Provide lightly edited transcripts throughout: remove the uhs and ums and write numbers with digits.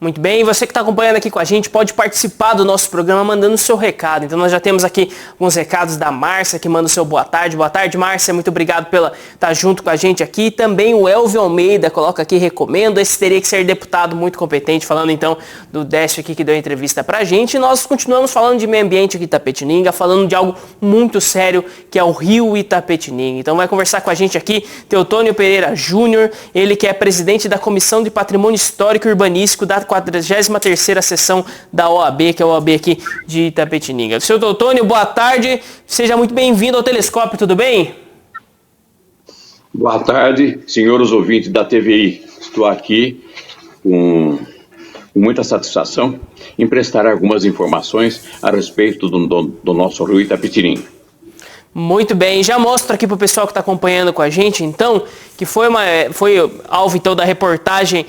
Muito bem, e você que está acompanhando aqui com a gente pode participar do nosso programa mandando o seu recado. Então nós já temos aqui alguns recados da Márcia que manda o seu boa tarde. Boa tarde, Márcia, muito obrigado pela estar junto com a gente aqui. E também o Elvio Almeida coloca aqui, recomendo, esse teria que ser deputado muito competente, falando então do Décio aqui que deu entrevista pra gente. E nós continuamos falando de meio ambiente aqui em Itapetininga, falando de algo muito sério que é o Rio Itapetininga. Então vai conversar com a gente aqui Teotônio Pereira Júnior, ele que é presidente da Comissão de Patrimônio Histórico e Urbanístico da 43ª sessão da OAB, que é a OAB aqui de Itapetininga. Seu Teotônio, boa tarde, seja muito bem-vindo ao Telescópio, tudo bem? Boa tarde, senhores ouvintes da TVI. Estou aqui com muita satisfação em prestar algumas informações a respeito do nosso Rio Itapetininga. Muito bem, já mostro aqui para o pessoal que está acompanhando com a gente, então, que foi alvo então da reportagem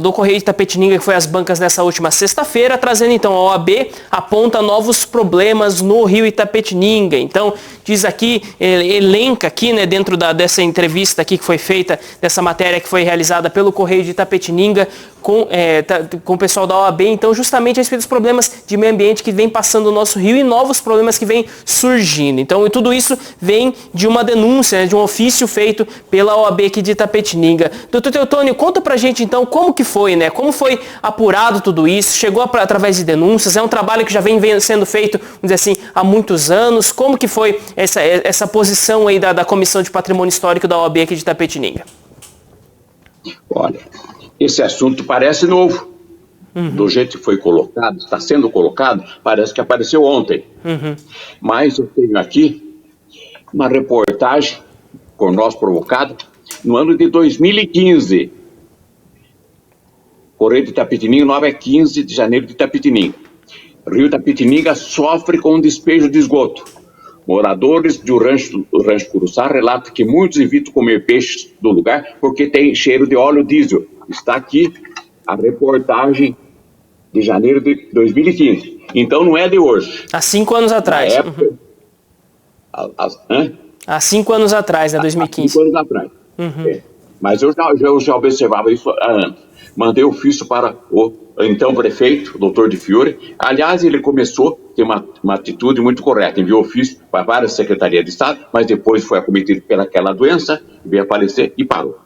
do Correio de Itapetininga, que foi às bancas nessa última sexta-feira, trazendo então a OAB aponta novos problemas no Rio Itapetininga. Então, diz aqui, elenca aqui, né, dentro dessa entrevista aqui que foi feita, dessa matéria que foi realizada pelo Correio de Itapetininga com o pessoal da OAB, então, justamente a respeito dos problemas de meio ambiente que vem passando no nosso rio e novos problemas que vêm surgindo. Então, e tudo isso vem de uma denúncia, né, de um ofício feito pela OAB aqui de Itapetininga. Doutor Teotônio, conta pra gente então como que foi, né? Como foi apurado tudo isso? Chegou através de denúncias? É um trabalho que já vem sendo feito, vamos dizer assim, há muitos anos. Como que foi essa posição aí da Comissão de Patrimônio Histórico da OAB aqui de Itapetininga? Olha, esse assunto parece novo. Do jeito que foi colocado, está sendo colocado, parece que apareceu ontem. Mas eu tenho aqui uma reportagem, por nós provocada, no ano de 2015. Correio de Itapetininga, 9 a 15 de janeiro de Itapetininga. Rio Itapetininga sofre com um despejo de esgoto. Moradores do rancho Curuçá relatam que muitos evitam comer peixes do lugar porque tem cheiro de óleo diesel. Está aqui a reportagem de janeiro de 2015. Então não é de hoje. Há 5 anos atrás. Época, Há 5 anos atrás, né, 2015. Há 5 anos atrás. Mas eu já observava isso há anos. Mandei ofício para o então prefeito, o doutor de Fiore. Aliás, ele começou a ter uma atitude muito correta. Enviou ofício para várias secretarias de Estado, mas depois foi acometido pelaquela doença, veio aparecer e parou.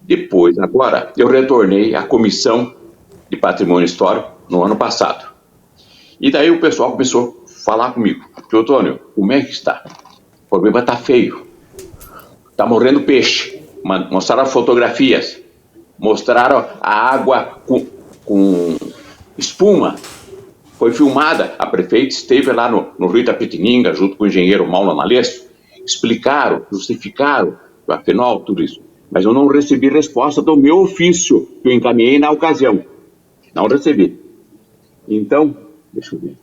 Depois, agora, eu retornei à Comissão de Patrimônio Histórico no ano passado. E daí o pessoal começou a falar comigo. Teotônio, como é que está? O problema está feio. Está morrendo peixe. Mostraram fotografias. Mostraram a água com espuma. Foi filmada. A prefeita esteve lá no Rio Itapetininga, junto com o engenheiro Mauro Nalesso. Explicaram, justificaram, afinal, tudo isso. Mas eu não recebi resposta do meu ofício, que eu encaminhei na ocasião. Não recebi. Então, deixa eu ver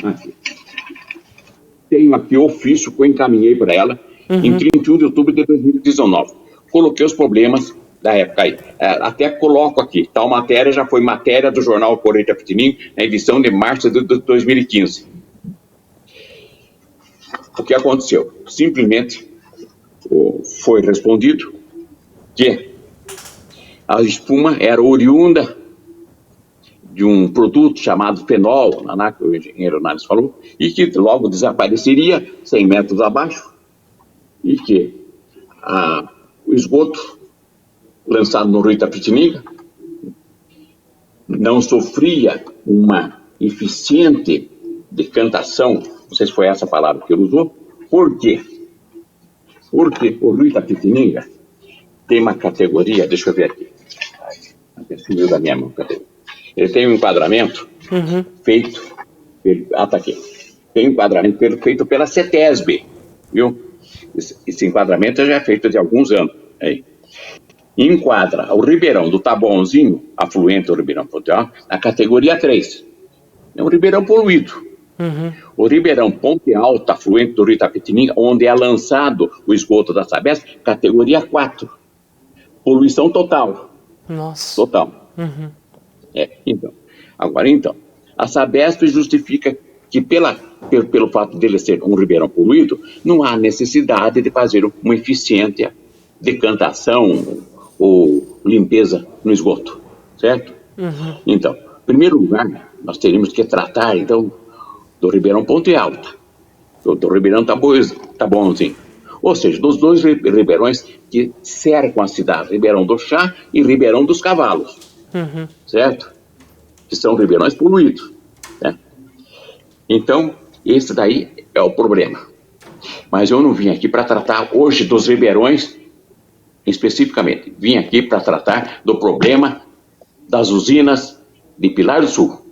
aqui. Tenho aqui o ofício que eu encaminhei para ela em 31 de outubro de 2019. Coloquei os problemas da época aí. Até coloco aqui. Tal matéria já foi matéria do jornal Correio de Itapetininga, na edição de março de 2015. O que aconteceu? Simplesmente foi respondido que a espuma era oriunda de um produto chamado fenol, que o engenheiro Nales falou, e que logo desapareceria 100 metros abaixo, e que o esgoto lançado no Rio Itapetininga não sofria uma eficiente decantação, não sei se foi essa palavra que ele usou. Por quê? Porque o Rio Itapetininga tem uma categoria, deixa eu ver aqui, sumiu da minha mão, cadê? Ele tem um enquadramento feito, tá aqui, tem um enquadramento feito pela CETESB, viu? Esse enquadramento já é feito de alguns anos, aí. Enquadra o Ribeirão do Taboãozinho, afluente do Ribeirão Ponte Alta, na categoria 3, é um ribeirão poluído. O Ribeirão Ponte Alta, afluente do Rio Itapetininga, onde é lançado o esgoto da Sabesp, categoria 4. Poluição total. Nossa. Total. Então, a Sabesp justifica que pelo fato dele ser um ribeirão poluído, não há necessidade de fazer uma eficiente decantação ou limpeza no esgoto, certo? Então, em primeiro lugar, nós teríamos que tratar, então, do Ribeirão Ponte Alta. Do Ribeirão tá bonzinho. Ou seja, dos dois ribeirões que cercam a cidade, Ribeirão do Chá e Ribeirão dos Cavalos, certo? Que são ribeirões poluídos, né? Então, esse daí é o problema. Mas eu não vim aqui para tratar hoje dos ribeirões especificamente. Vim aqui para tratar do problema das usinas de Pilar do Sul,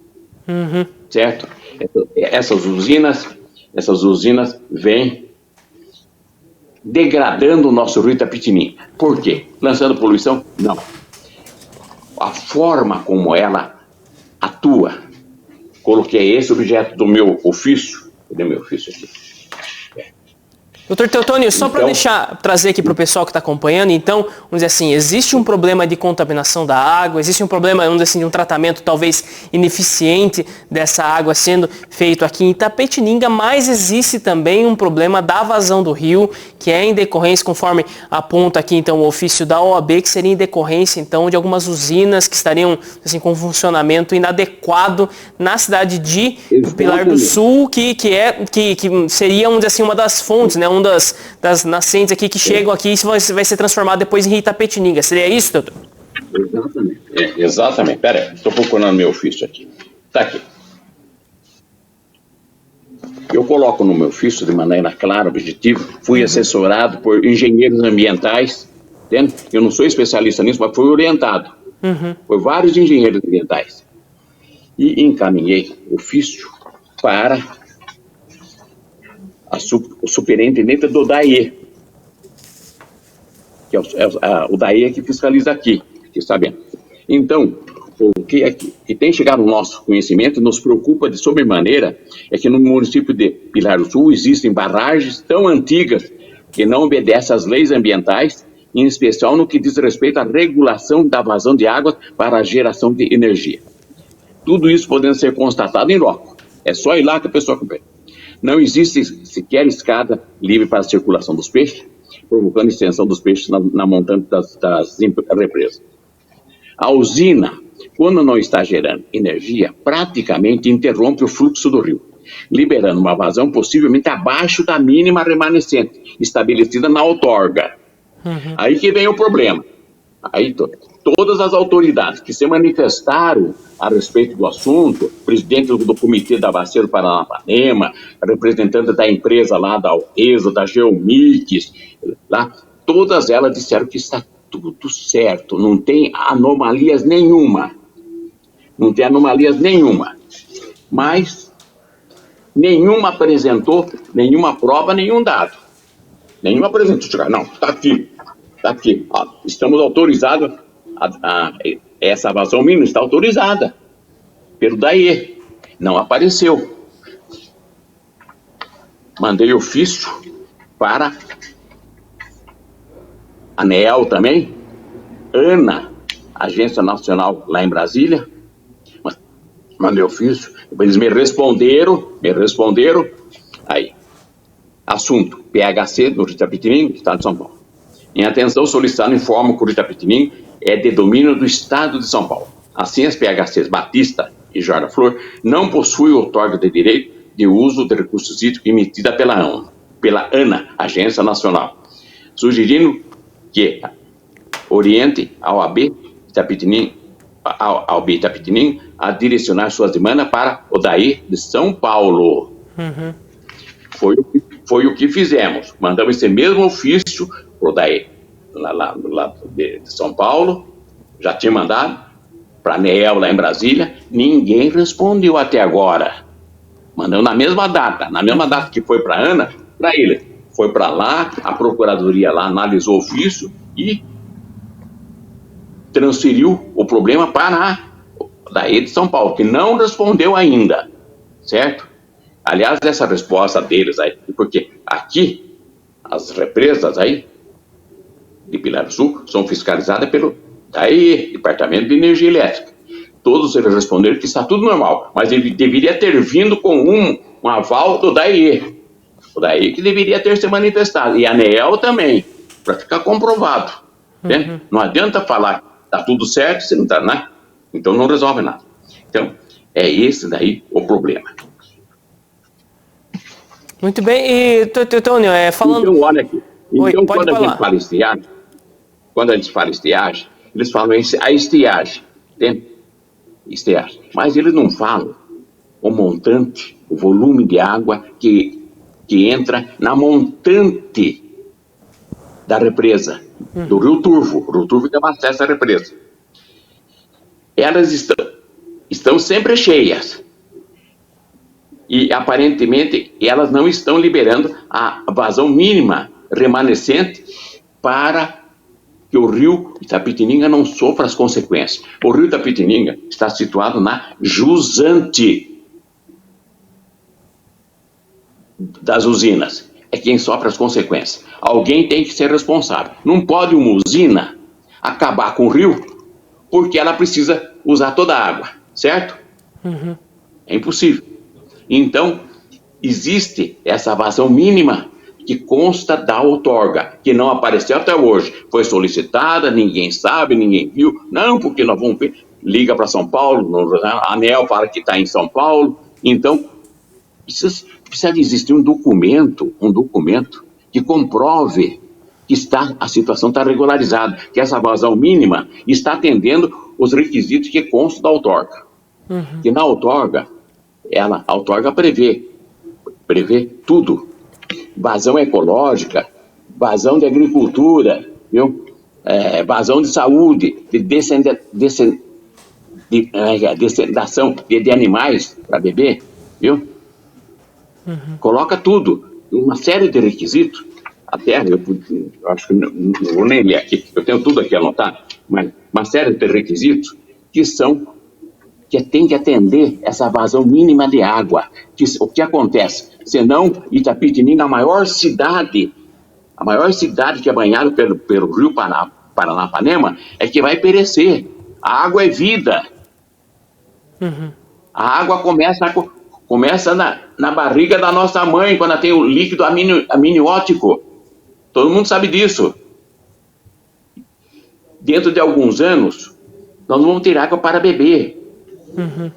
certo? Essas usinas vêm degradando o nosso rio Itapetininga. Por quê? Lançando poluição? Não. A forma como ela atua. Coloquei esse objeto do meu ofício. Cadê meu ofício aqui? Doutor Teotônio, só para trazer aqui para o pessoal que está acompanhando, então, vamos dizer assim, existe um problema de contaminação da água, existe um problema, vamos dizer assim, de um tratamento talvez ineficiente dessa água sendo feito aqui em Itapetininga, mas existe também um problema da vazão do rio, que é em decorrência, conforme aponta aqui então o ofício da OAB, que seria em decorrência então de algumas usinas que estariam assim, com funcionamento inadequado na cidade de Pilar do Sul, que seria, vamos dizer assim, uma das fontes, né? Uma das nascentes aqui que chegam aqui e vai ser transformado depois em Itapetininga. Seria isso, doutor? Exatamente. Exatamente. Pera aí, estou procurando meu ofício aqui. Está aqui. Eu coloco no meu ofício de maneira clara, objetiva. Fui assessorado por engenheiros ambientais, entende? Eu não sou especialista nisso, mas fui orientado por vários engenheiros ambientais. E encaminhei ofício para o superintendente do DAE, que é o DAE que fiscaliza aqui, que está vendo. Então, o que tem chegado ao nosso conhecimento, nos preocupa de sobremaneira, é que no município de Pilar do Sul existem barragens tão antigas que não obedecem às leis ambientais, em especial no que diz respeito à regulação da vazão de água para a geração de energia. Tudo isso podendo ser constatado em loco. É só ir lá que a pessoa compra. Não existe sequer escada livre para a circulação dos peixes, provocando extensão dos peixes na montante das represas. A usina, quando não está gerando energia, praticamente interrompe o fluxo do rio, liberando uma vazão possivelmente abaixo da mínima remanescente, estabelecida na outorga. Aí que vem o problema. Aí todas as autoridades que se manifestaram a respeito do assunto, presidente do Comitê da Bacia do Paranapanema, representante da empresa lá da Alesa, da Geomix, lá, todas elas disseram que está tudo certo, não tem anomalias nenhuma. Não tem anomalias nenhuma. Mas nenhuma apresentou nenhuma prova, nenhum dado. Nenhuma apresentou. Não, está aqui. Está aqui. Estamos autorizados, essa vazão mínima está autorizada pelo DAE. Não apareceu. Mandei ofício para a ANEEL também, ANA, Agência Nacional lá em Brasília. Mandei ofício, eles me responderam, aí, assunto, PHC do Itapetininga, Estado de São Paulo. Em atenção, solicitado informa que o Itapetininga é de domínio do Estado de São Paulo. Assim, as PHCs Batista e Jorda Flor não possuem outorga de direito de uso de recursos hídricos emitida pela ANA, Agência Nacional, sugerindo que oriente ao AB Itapetininga, a direcionar suas demandas para o DAE de São Paulo. Foi o que fizemos. Mandamos esse mesmo ofício para o DAE lá de São Paulo, já tinha mandado para a ANEEL lá em Brasília, ninguém respondeu até agora. Mandamos na mesma data que foi para a ANA, para ele. Foi para lá, a Procuradoria lá analisou o ofício e transferiu o problema para a DAE de São Paulo, que não respondeu ainda, certo? Aliás, essa resposta deles aí, porque aqui, as represas aí, de Pilar do Sul, são fiscalizadas pelo DAE, Departamento de Energia Elétrica. Todos eles responderam que está tudo normal, mas ele deveria ter vindo com um aval do DAE. O DAE que deveria ter se manifestado, e a ANEEL também, para ficar comprovado. Né? Não adianta falar tá tudo certo, você não tá, né? Então não resolve nada. Então, é esse daí o problema. Muito bem. E, Tônio, falando... Então, olha aqui. Oi, Então, pode quando a falar. gente fala estiagem, eles falam a estiagem, entende? Estiagem. Mas eles não falam o montante, o volume de água que entra na montante da represa, do Rio Turvo. O Rio Turvo que abastece a represa. Elas estão sempre cheias. E, aparentemente, elas não estão liberando a vazão mínima remanescente para que o rio Itapetininga não sofra as consequências. O rio Itapetininga está situado na jusante das usinas. É quem sofre as consequências. Alguém tem que ser responsável. Não pode uma usina acabar com o rio porque ela precisa usar toda a água, certo? Uhum. É impossível. Então, existe essa vazão mínima que consta da outorga, que não apareceu até hoje. Foi solicitada, ninguém sabe, ninguém viu. Não, porque nós vamos ver. Liga para São Paulo, a ANEEL fala que está em São Paulo. Então, precisa existir um documento que comprove que a situação está regularizada, que essa vazão mínima está atendendo os requisitos que constam da outorga. Uhum. Que na outorga, a outorga prevê tudo. Vazão ecológica, vazão de agricultura, viu? Vazão de saúde, de dessedação de animais para beber, viu? Uhum. Coloca tudo, uma série de requisitos. Até, eu acho que não vou nem ler aqui, eu tenho tudo aqui anotado, mas uma série de requisitos que tem que atender essa vazão mínima de água. O que acontece? Senão, Itapetininga, a maior cidade que é banhada pelo rio Paranapanema, é que vai perecer. A água é vida. Uhum. A água começa na barriga da nossa mãe, quando ela tem o líquido amniótico. Todo mundo sabe disso. Dentro de alguns anos, nós não vamos ter água para beber. Uhum.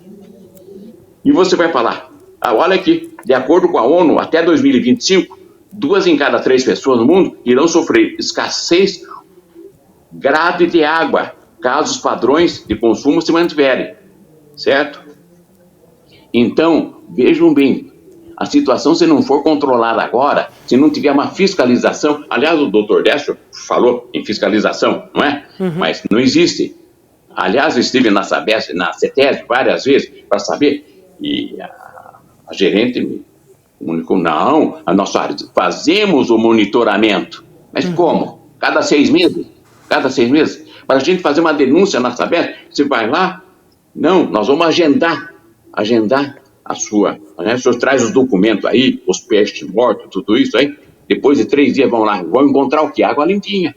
E você vai falar, olha aqui, de acordo com a ONU, até 2025, 2 em cada 3 pessoas no mundo irão sofrer escassez grave de água, caso os padrões de consumo se mantiverem, certo? Então, vejam bem, a situação, se não for controlada agora, se não tiver uma fiscalização, aliás, o doutor Décio falou em fiscalização, não é? Uhum. Mas não existe. Aliás, eu estive na Sabesp, na CETESB, várias vezes, para saber, e a gerente me comunicou, não, nós fazemos o monitoramento. Mas como? Cada 6 meses? Cada 6 meses? Para a gente fazer uma denúncia na Sabesp, você vai lá? Não, nós vamos agendar a sua, né? O senhor traz os documentos aí, os peixes mortos, tudo isso aí, depois de 3 dias vão lá, vão encontrar o quê? Água limpinha.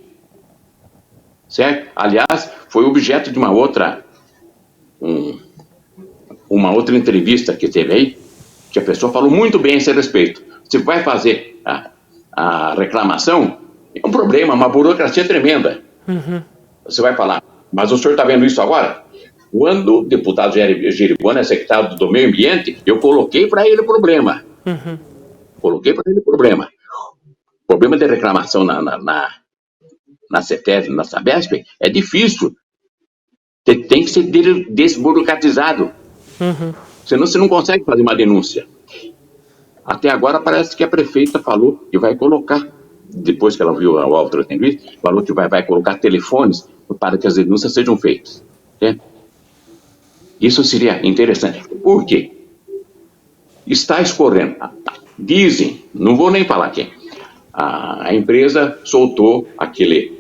Certo? Aliás, foi objeto de uma outra entrevista que teve aí, que a pessoa falou muito bem a esse respeito. Você vai fazer a reclamação, é um problema, uma burocracia tremenda. Uhum. Você vai falar, mas o senhor está vendo isso agora? Quando o deputado Geribone é secretário do Meio Ambiente, eu coloquei para ele o problema. Uhum. Coloquei para ele o problema. O problema de reclamação na CETESB, na Sabesp, é difícil. Tem que ser desburocratizado. Uhum. Senão você não consegue fazer uma denúncia. Até agora parece que a prefeita falou que vai colocar, depois que ela viu a outra entrevista, falou que vai colocar telefones para que as denúncias sejam feitas. Né? Isso seria interessante. Por quê? Está escorrendo. Dizem, não vou nem falar quem, a empresa soltou aquele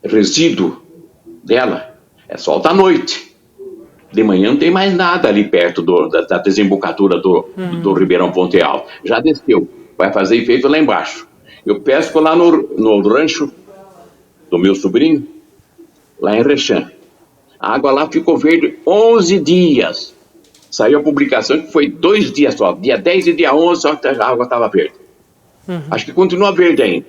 resíduo dela, solta à noite. De manhã não tem mais nada ali perto da desembocadura do Ribeirão Ponte Alto. Já desceu, vai fazer efeito lá embaixo. Eu pesco lá no rancho do meu sobrinho, lá em Rechã. A água lá ficou verde 11 dias. Saiu a publicação que foi 2 dias só, dia 10 e dia 11, só que a água estava verde. Acho que continua verde ainda.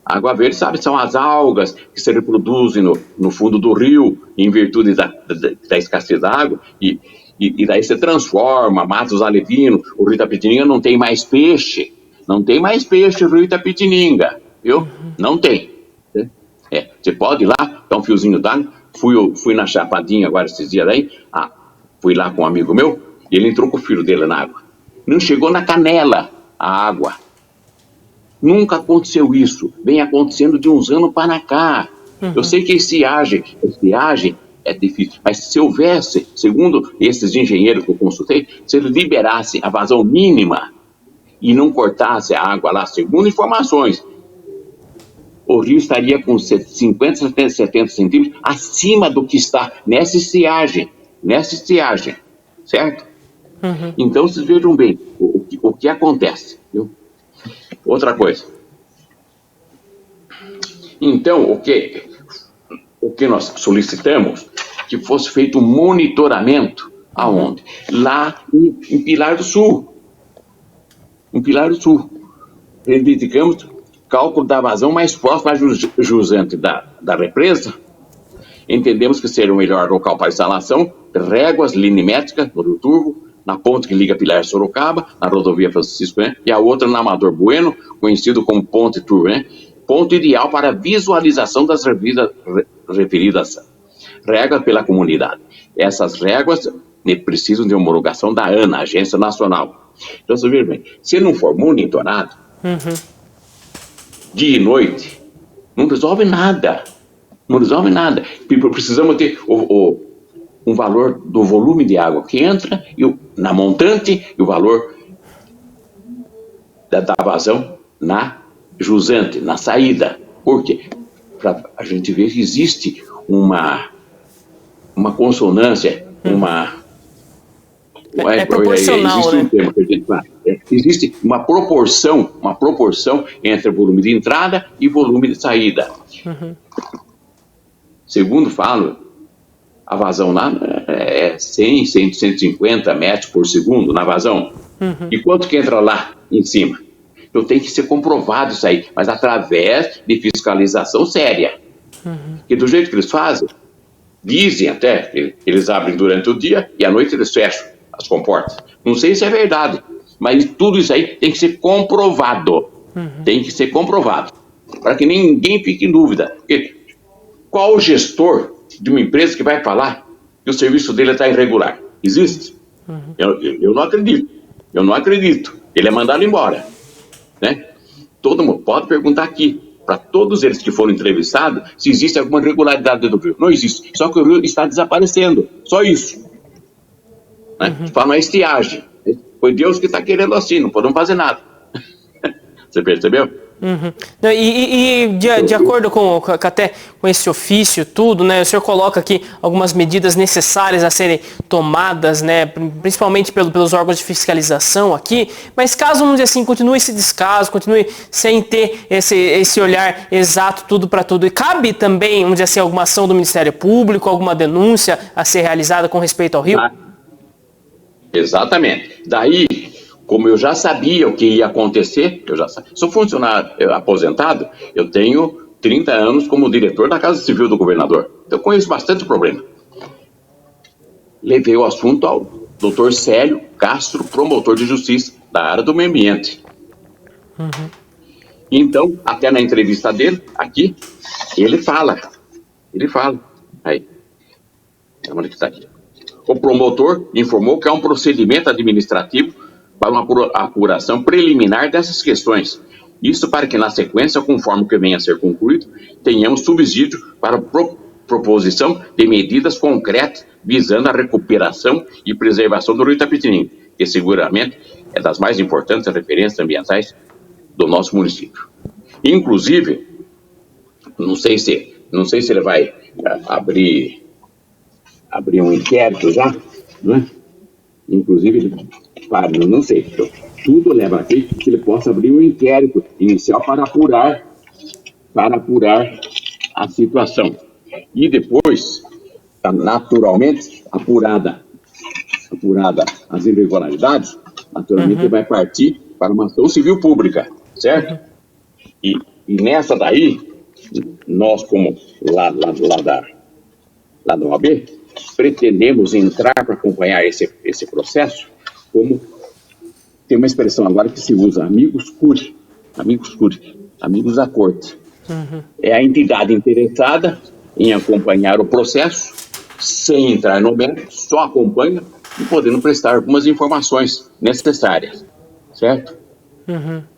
Água verde, sabe, são as algas que se reproduzem no fundo do rio, em virtude da escassez da água, e daí se transforma, mata os alevinos, o rio Itapetininga não tem mais peixe, o rio Itapetininga, viu? Não tem. Você pode ir lá, dá um fiozinho d'água, fui na Chapadinha agora esses dias aí, fui lá com um amigo meu, e ele entrou com o filho dele na água. Não chegou na canela a água. Nunca aconteceu isso. Vem acontecendo de uns anos para cá. Eu sei que estiagem é difícil, mas se houvesse, segundo esses engenheiros que eu consultei, se eles liberassem a vazão mínima e não cortasse a água lá, segundo informações, o rio estaria com 50, 70 centímetros acima do que está nessa estiagem, certo? Então, vocês vejam bem o que acontece, viu? Outra coisa. Então, o que nós solicitamos que fosse feito um monitoramento aonde? Lá em Pilar do Sul. Reivindicamos cálculo da vazão mais próxima à jusante da represa. Entendemos que seria o melhor local para instalação de réguas linimétricas no Rio Turvo, na ponte que liga Pilar e Sorocaba, na rodovia Francisco, e a outra na Amador Bueno, conhecido como Ponte Turvo, ponto ideal para visualização das referidas réguas pela comunidade. Essas réguas precisam de homologação da ANA, Agência Nacional. Então, você vê bem, se não for monitorado, dia e noite, não resolve nada. Precisamos ter um valor do volume de água que entra na montante e o valor da vazão na jusante, na saída. Por quê? Para a gente ver que existe uma consonância, é proporcional, existe né? um termo que a gente fala. Existe uma proporção entre volume de entrada e volume de saída. Segundo falo, a vazão lá é 100, 150 metros por segundo na vazão. E quanto que entra lá em cima? Então tem que ser comprovado isso aí, mas através de fiscalização séria. Porque do jeito que eles fazem, dizem até que eles abrem durante o dia e à noite eles fecham as comportas. Não sei se é verdade, mas tudo isso aí tem que ser comprovado. Tem que ser comprovado, para que ninguém fique em dúvida. Porque qual o gestor de uma empresa que vai falar que o serviço dele está irregular? Existe? Eu não acredito. Ele é mandado embora. Né? Todo mundo pode perguntar aqui, para todos eles que foram entrevistados, se existe alguma irregularidade do rio. Não existe. Só que o rio está desaparecendo. Só isso. Né? Fala, não é estiagem. Foi Deus que está querendo assim, não podemos fazer nada. Você percebeu? E de acordo com esse ofício, tudo, né? O senhor coloca aqui algumas medidas necessárias a serem tomadas, né? Principalmente pelos órgãos de fiscalização aqui, mas caso, vamos dizer assim, continue esse descaso, continue sem ter esse olhar exato, tudo para tudo, e cabe também, vamos dizer assim, alguma ação do Ministério Público, alguma denúncia a ser realizada com respeito ao rio? Exatamente. Daí, como eu já sabia o que ia acontecer, sou funcionário aposentado, eu tenho 30 anos como diretor da Casa Civil do governador. Eu conheço bastante o problema. Levei o assunto ao Dr. Célio Castro, promotor de justiça da área do meio ambiente. Então, até na entrevista dele, aqui, ele fala. Aí. Onde que está aqui? O promotor informou que há um procedimento administrativo para uma apuração preliminar dessas questões. Isso para que, na sequência, conforme que venha a ser concluído, tenhamos subsídio para proposição de medidas concretas visando a recuperação e preservação do rio Itapetininga, que seguramente é das mais importantes referências ambientais do nosso município. Inclusive, não sei se ele vai abrir um inquérito já, não é? Inclusive, não sei, tudo leva a que ele possa abrir um inquérito inicial para apurar a situação. E depois, naturalmente, apurada as irregularidades, naturalmente vai partir para uma ação civil pública, certo? E E nessa daí, nós, como lá da OAB, pretendemos entrar para acompanhar esse processo, como tem uma expressão agora que se usa, amigos curi, amigos da corte. É a entidade interessada em acompanhar o processo, sem entrar no mérito, só acompanha e podendo prestar algumas informações necessárias, certo?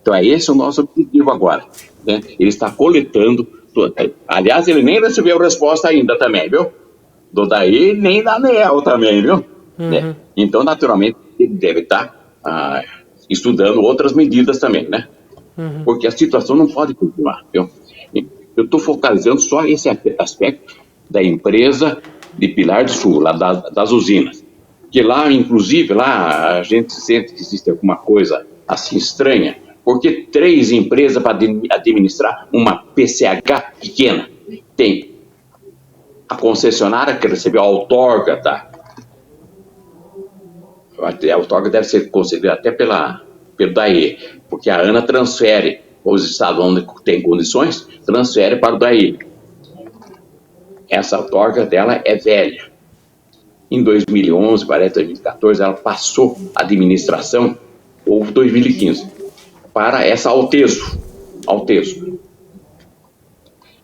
Então é esse o nosso objetivo agora, né? Ele está coletando, aliás, ele nem recebeu resposta ainda também, viu? Do DAE nem da ANEEL também, viu? Né? Então, naturalmente, ele deve estar estudando outras medidas também, né? Porque a situação não pode continuar, viu? Eu estou focalizando só esse aspecto da empresa de Pilar do Sul, lá das usinas. Que lá, inclusive, lá a gente sente que existe alguma coisa assim estranha, porque 3 empresas para administrar uma PCH pequena. Tem a concessionária que recebeu a outorga, tá? A outorga deve ser concedida até pelo DAE, porque a ANA transfere os estados onde tem condições, transfere para o DAE. Essa outorga dela é velha. Em 2011, parece 2014, ela passou a administração, ou 2015, para essa Alteso.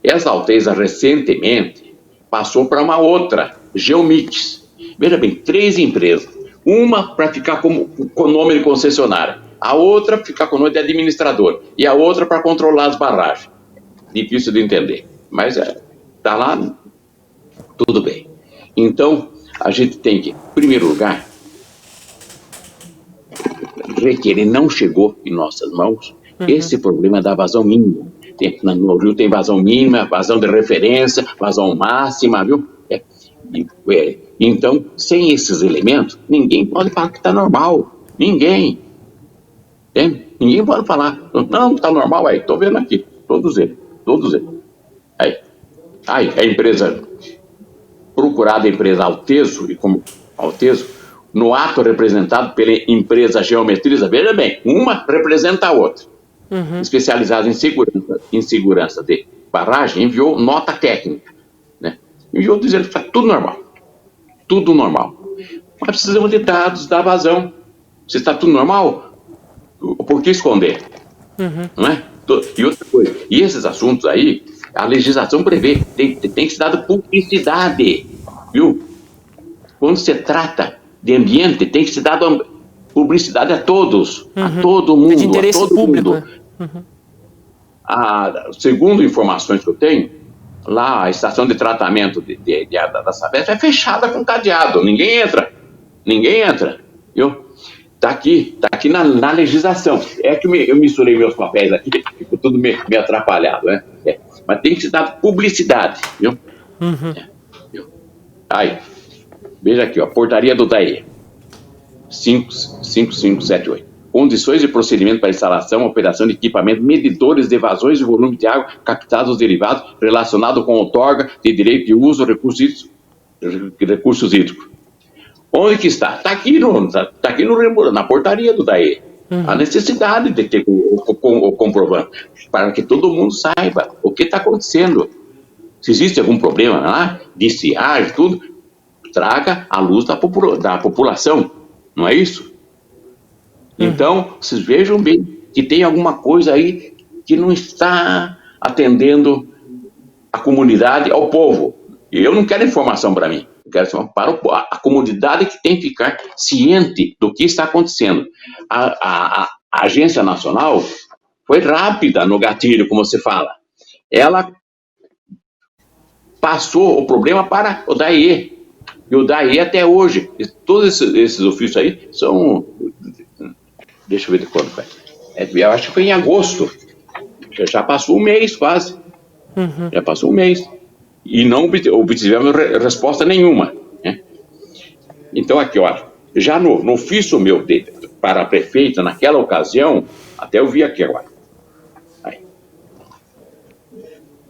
Essa Altesa, recentemente, passou para uma outra, Geomix. Veja bem, 3 empresas. Uma para ficar com o nome de concessionária, a outra ficar com o nome de administrador, e a outra para controlar as barragens. Difícil de entender, mas está lá, tudo bem. Então, a gente tem que, em primeiro lugar, requerer, não chegou em nossas mãos, esse problema da vazão mínima. No Rio tem vazão mínima, vazão de referência, vazão máxima, viu? Então, sem esses elementos, ninguém pode falar que está normal. Ninguém. Ninguém pode falar, não, está normal aí, estou vendo aqui, todos eles. Aí, a empresa, procurada a empresa Alteso, e como Alteso, no ato representado pela empresa Geometriza, veja bem, uma representa a outra. Especializada em segurança de barragem, enviou nota técnica, né? Enviou dizendo que está tudo normal. Mas precisamos de dados da vazão. Se está tudo normal, por que esconder? Não é? E outra coisa, e esses assuntos aí, a legislação prevê, tem que ser dada publicidade, viu? Quando se trata de ambiente, tem que ser dada publicidade a todos, a todo mundo, de interesse a todo público, mundo. Segundo informações que eu tenho, lá a estação de tratamento da Sabesp é fechada com cadeado, ninguém entra, viu? Está aqui na legislação. É que eu misturei meus papéis aqui, ficou tudo meio atrapalhado, né? Mas tem que se dar publicidade, viu? Viu? Aí, veja aqui, ó, portaria do DAE 5578. Condições e procedimento para instalação, operação de equipamento, medidores de vazões de volume de água captados dos derivados relacionado com outorga de direito de uso recursos hídricos. Onde que está? Está aqui na portaria do DAE. A necessidade de ter o comprovante, para que todo mundo saiba o que está acontecendo. Se existe algum problema lá, de estiagem, tudo, traga à luz da população. Não é isso? Então, vocês vejam bem que tem alguma coisa aí que não está atendendo a comunidade, ao povo. E eu não quero informação para mim. Eu quero informação para a comunidade, que tem que ficar ciente do que está acontecendo. A Agência Nacional foi rápida no gatilho, como você fala. Ela passou o problema para o DAE. E o DAE até hoje, todos esses ofícios aí são... Deixa eu ver de quando foi. Eu acho que foi em agosto. Já passou um mês quase. Já passou um mês. E não obtivemos resposta nenhuma, né? Então aqui, olha, já no ofício meu para a prefeita, naquela ocasião, até eu vi aqui agora. Aí.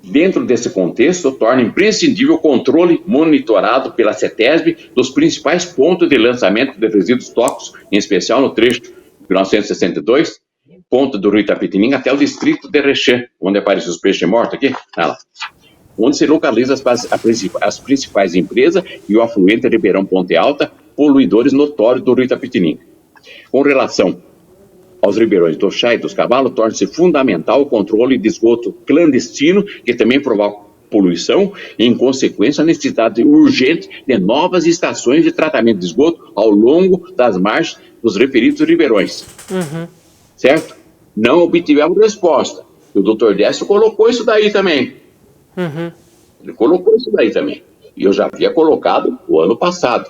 Dentro desse contexto, torna imprescindível o controle monitorado pela CETESB dos principais pontos de lançamento de resíduos tóxicos, em especial no trecho 1962, ponta do rio Itapetininga até o distrito de Rechã, onde aparecem os peixes mortos aqui, lá, onde se localizam as principais empresas e o afluente Ribeirão Ponte Alta, poluidores notórios do rio Itapetininga. Com relação aos ribeirões do Chá e dos Cavalos, torna-se fundamental o controle de esgoto clandestino, que também provoca poluição e, em consequência, a necessidade urgente de novas estações de tratamento de esgoto ao longo das margens dos referidos ribeirões. Certo? Não obtivemos resposta. O doutor Décio colocou isso daí também. Ele colocou isso daí também. E eu já havia colocado o ano passado.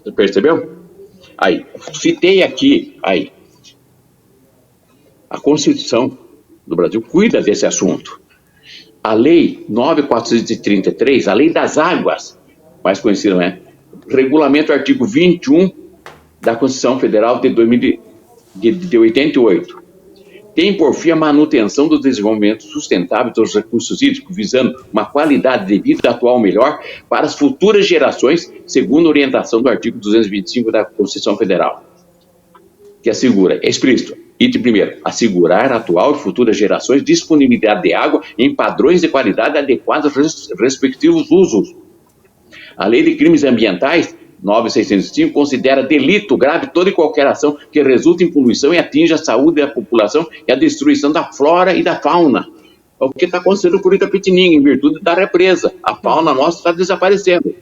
Você percebeu? Aí, citei aqui, aí, a Constituição do Brasil cuida desse assunto. A Lei 9.433, a Lei das Águas, mais conhecida, né? Regulamento artigo 21 da Constituição Federal de 88. Tem por fim a manutenção do desenvolvimento sustentável dos recursos hídricos, visando uma qualidade de vida atual melhor para as futuras gerações, segundo a orientação do artigo 225 da Constituição Federal, que assegura, é explícito, item primeiro, assegurar atual e futuras gerações disponibilidade de água em padrões de qualidade adequados aos respectivos usos. A Lei de Crimes Ambientais 9.605 considera delito grave toda e qualquer ação que resulte em poluição e atinja a saúde da população e a destruição da flora e da fauna. É o que está acontecendo por Itapetininga, em virtude da represa. A fauna nossa está desaparecendo.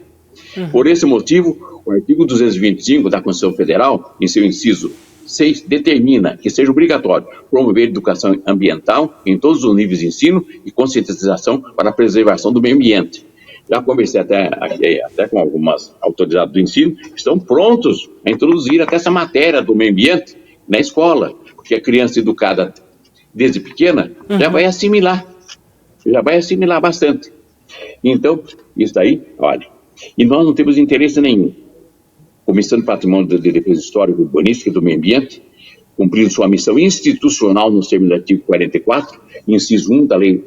Por esse motivo, o artigo 225 da Constituição Federal, em seu inciso 6, determina que seja obrigatório promover educação ambiental em todos os níveis de ensino e conscientização para a preservação do meio ambiente. Já conversei até com algumas autoridades do ensino, que estão prontos a introduzir até essa matéria do meio ambiente na escola, porque a criança educada desde pequena já vai assimilar bastante. Então, isso aí, olha, e nós não temos interesse nenhum. Comissão de Patrimônio de Defesa Histórica e Urbanística e do Meio Ambiente, cumprindo sua missão institucional nos termos do artigo 44, inciso 1 da Lei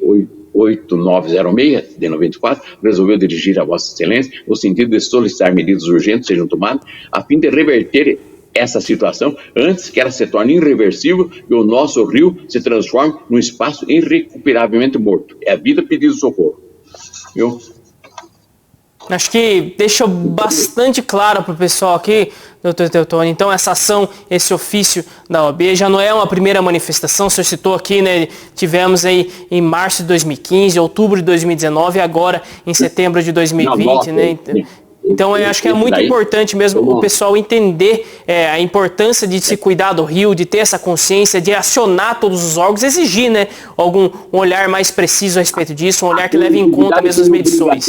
8906, de 94, resolveu dirigir a Vossa Excelência no sentido de solicitar medidas urgentes sejam tomadas a fim de reverter essa situação antes que ela se torne irreversível e o nosso rio se transforme num espaço irrecuperavelmente morto. É a vida pedindo socorro. Viu? Acho que deixou bastante claro para o pessoal aqui, doutor Teotônio. Então, essa ação, esse ofício da OAB já não é uma primeira manifestação. O senhor citou aqui, né? Tivemos aí em março de 2015, outubro de 2019 e agora em setembro de 2020, né? Então, eu acho que é muito importante mesmo o pessoal entender a importância de se cuidar do rio, de ter essa consciência, de acionar todos os órgãos, exigir, né, um olhar mais preciso a respeito disso, um olhar que leve em conta mesmo as medições.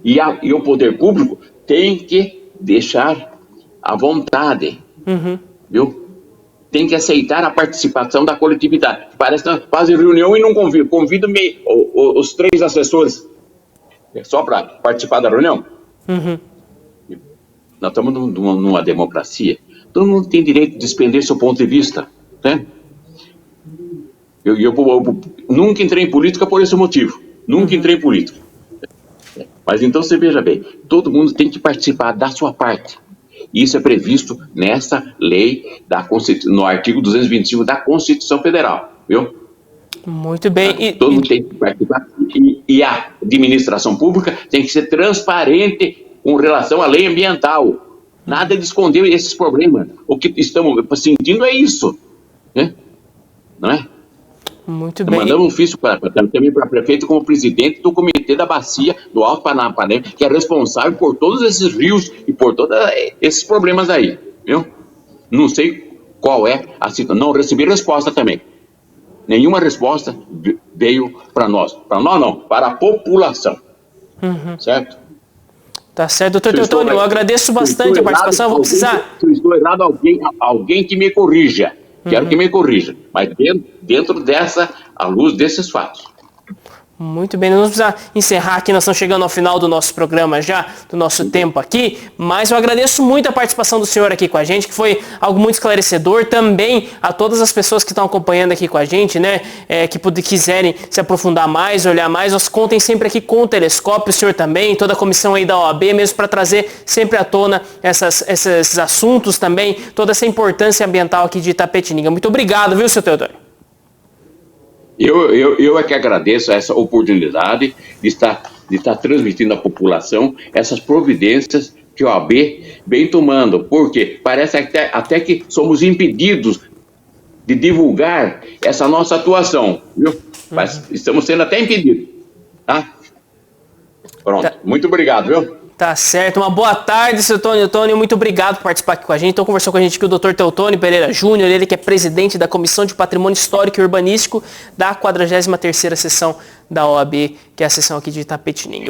E o poder público tem que deixar à vontade, viu? Tem que aceitar a participação da coletividade. Parece que fazem reunião e não convidam os 3 assessores só para participar da reunião. Nós estamos numa democracia. Todo mundo tem direito de expender seu ponto de vista, né? Eu nunca entrei em política por esse motivo. Nunca entrei em política. Mas então você veja bem, todo mundo tem que participar da sua parte. Isso é previsto nessa lei, no artigo 225 da Constituição Federal, viu? Muito bem. Todo mundo tem que participar. E a administração pública tem que ser transparente com relação à lei ambiental. Nada de esconder esses problemas. O que estamos sentindo é isso, né? Não é? Muito bem. Mandamos um ofício também para prefeito como presidente do Comitê da Bacia do Alto Paranapanema, que é responsável por todos esses rios e por todos esses problemas aí, viu? Não sei qual é a situação. Não recebi resposta também. Nenhuma resposta veio para nós. Para nós não, para a população. Certo? Tá certo, doutor Teotônio, eu agradeço bastante a participação. Vou precisar. Se eu estou errado, alguém que me corrija. Quero que me corrija. Mas dentro à luz desses fatos. Muito bem, nós vamos precisar encerrar aqui, nós estamos chegando ao final do nosso programa já, do nosso tempo aqui, mas eu agradeço muito a participação do senhor aqui com a gente, que foi algo muito esclarecedor, também a todas as pessoas que estão acompanhando aqui com a gente, né, que quiserem se aprofundar mais, olhar mais, nós contem sempre aqui com o Telescópio, o senhor também, toda a comissão aí da OAB, mesmo para trazer sempre à tona esses assuntos também, toda essa importância ambiental aqui de Itapetininga. Muito obrigado, viu, seu Teodoro? Eu é que agradeço essa oportunidade de estar transmitindo à população essas providências que a OAB vem tomando, porque parece até que somos impedidos de divulgar essa nossa atuação, viu? Mas estamos sendo até impedidos, tá? Pronto, muito obrigado, viu? Tá certo, uma boa tarde, seu Teotônio, muito obrigado por participar aqui com a gente. Então conversou com a gente aqui o Dr. Teotônio Pereira Júnior, ele que é presidente da Comissão de Patrimônio Histórico e Urbanístico da 43ª Sessão da OAB, que é a sessão aqui de Itapetininga.